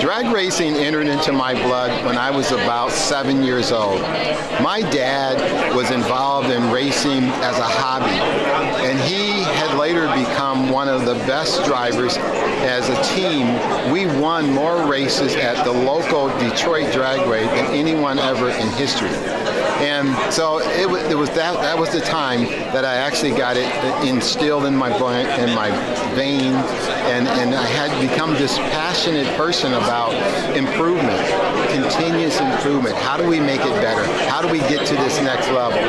Drag racing entered into my blood when I was about 7 years old. My dad was involved in racing as a hobby, and he had later become one of the best drivers. As a team, we won more races at the local Detroit drag race than anyone ever in history. And so it was that was the time that I actually got it instilled in my vein, and I had become this passionate person about improvement, continuous improvement. How do we make it better? How do we get to this next level?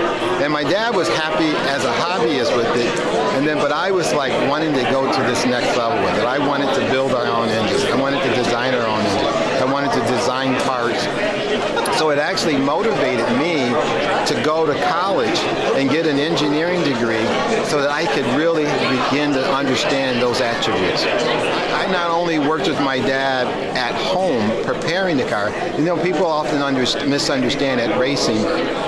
And my dad was happy as a hobbyist with it, but I was like wanting to go to this next level with it. I wanted to build our own engines. I wanted to design our own engines. I wanted to design parts. So it actually motivated me to go to college and get an engineering degree so that I could really begin to understand those attributes. I not only worked with my dad at home preparing the car. People often misunderstand at racing.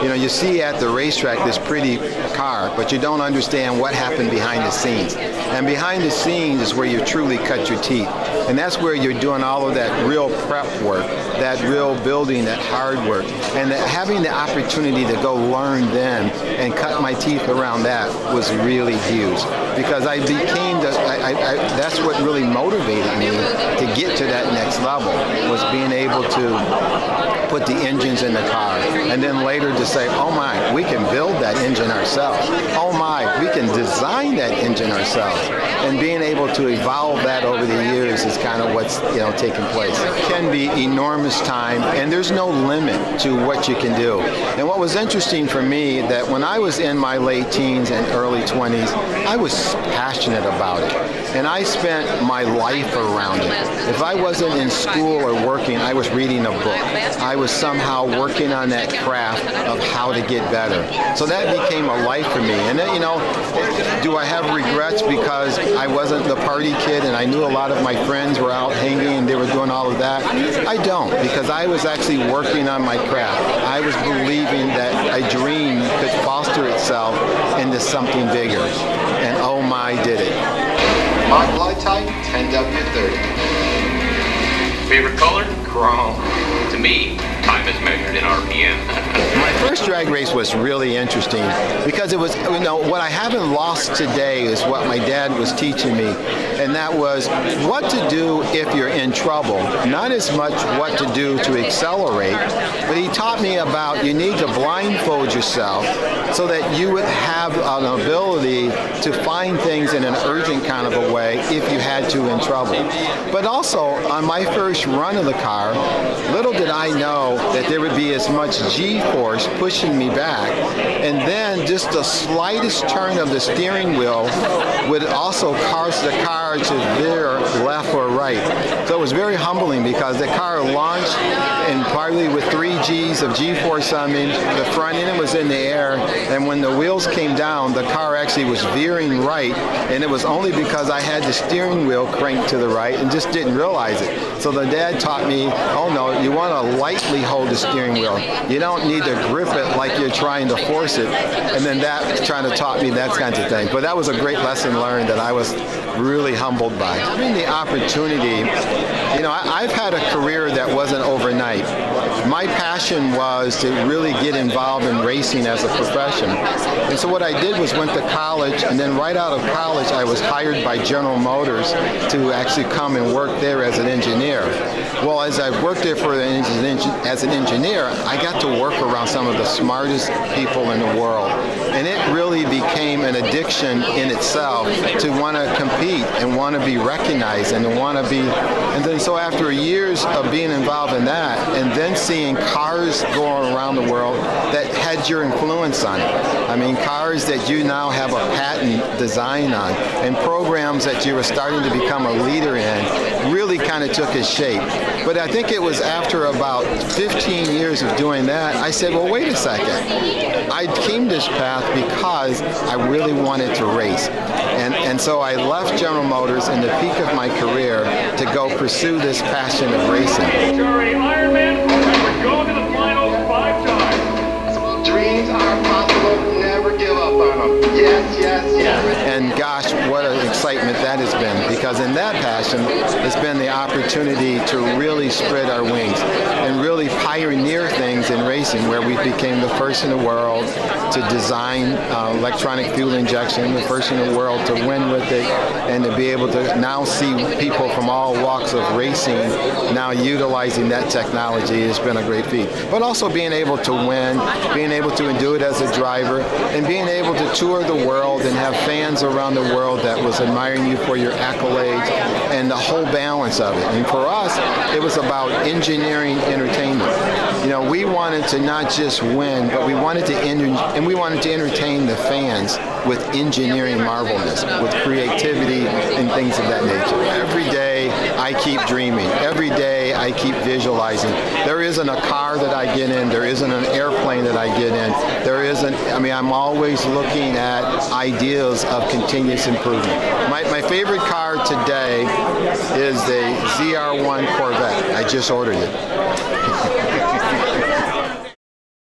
You see at the racetrack this pretty car, but you don't understand what happened behind the scenes. And behind the scenes is where you truly cut your teeth. And that's where you're doing all of that real prep work, that real building, that hard work. And having the opportunity to go learn then and cut my teeth around that was really huge. Because I became, that's what really motivated me to get to that next level, was being able to put the engines in the car. And then later to say, oh my, we can build that engine ourselves. Oh my, we can design that engine ourselves. And being able to evolve that over the years is kind of what's taking place. It can be enormous time, and there's no limit to what you can do. And what was interesting for me, that when I was in my late teens and early 20s, I was passionate about it. And I spent my life around it. If I wasn't in school or working, I was reading a book. I was somehow working on that craft of how to get better. So that became a life for me. And then, do I have regrets because I wasn't the party kid and I knew a lot of my friends were out hanging and they were doing all of that? I don't, because I was actually working on my craft. I was believing that a dream could foster itself into something bigger. And oh my, did it. My blood type, 10W30. Favorite color? Chrome. To me, time is measured in RPM. My first drag race was really interesting because it was, what I haven't lost today is what my dad was teaching me, and that was what to do if you're in trouble. Not as much what to do to accelerate, but he taught me about you need to blindfold yourself so that you would have an ability to find things in an urgent kind of a way if you had to in trouble. But also, on my first run of the car, little did I know that there would be as much G-force pushing me back, and then just the slightest turn of the steering wheel would also cause the car to veer left or right. So it was very humbling because the car launched and probably with 3 G's of G-force on me, the front end was in the air, and when the wheels came down, the car actually was veering right, and it was only because I had the steering wheel cranked to the right and just didn't realize it. So the dad taught me, oh no, you want to lightly hold the steering wheel. You don't need to grip it like you're trying to force it. And then that trying to taught me that kinds of things. But that was a great lesson learned that I was really humbled by. Having the opportunity, I've had a career that wasn't overnight. My passion was to really get involved in racing as a profession. And so what I did was went to college, and then right out of college I was hired by General Motors to actually come and work there as an engineer. Well, as I worked there as an engineer, I got to work around some of the smartest people in the world. And it really became an addiction in itself to want to compete and want to be recognized and to want to be, and then so after years of being involved in that and then seeing cars going around the world that had your influence on it. I mean, cars that you now have a patent design on and programs that you were starting to become a leader in really kind of took its shape. But I think it was after about 15 years of doing that, I said, well, wait a second. I came this path because I really wanted to race. And so I left General Motors in the peak of my career to go pursue this passion of racing. Ironman, remember, go to the finals 5 times. Dreams are possible, never give up on them. Yes, yes, yes. And gosh, what an excitement that has been. because in that passion, it's been the opportunity to really spread our wings and really pioneer things in racing, where we became the first in the world to design electronic fuel injection, the first in the world to win with it, and to be able to now see people from all walks of racing now utilizing that technology has been a great feat. But also being able to win, being able to do it as a driver, and being able to tour the world and have fans around the world that was admiring you for your accolades and the whole balance of it. And for us, it was about engineering entertainment. You know, we wanted to not just win, but we wanted to entertain the fans with engineering marvelness, with creativity and things of that nature. Every day I keep dreaming. Every day I keep visualizing. There isn't a car that I get in. There isn't an airplane that I get in. There isn't, I'm always looking at ideas of continuous improvement. My favorite car today is the ZR1 Corvette. I just ordered it.